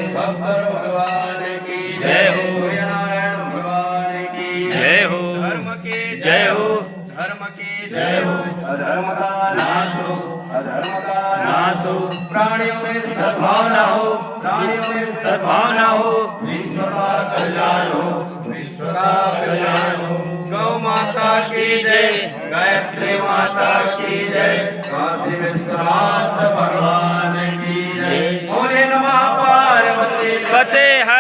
गब्बर भगवान की जय हो। नारायण भगवान की जय हो। धर्म की जय हो। धर्म की जय हो। अधर्म का नाश हो, अधर्म का नाश हो। प्राणियों में सद्भावना हो, प्राणियों में सद्भावना हो, विश्व का कल्याण हो, विश्व का कल्याण हो। गौ माता की जय, गायत्री माता की जय, काशी विश्वनाथ भगवान की जय। बोले नमः पार्वती फतेह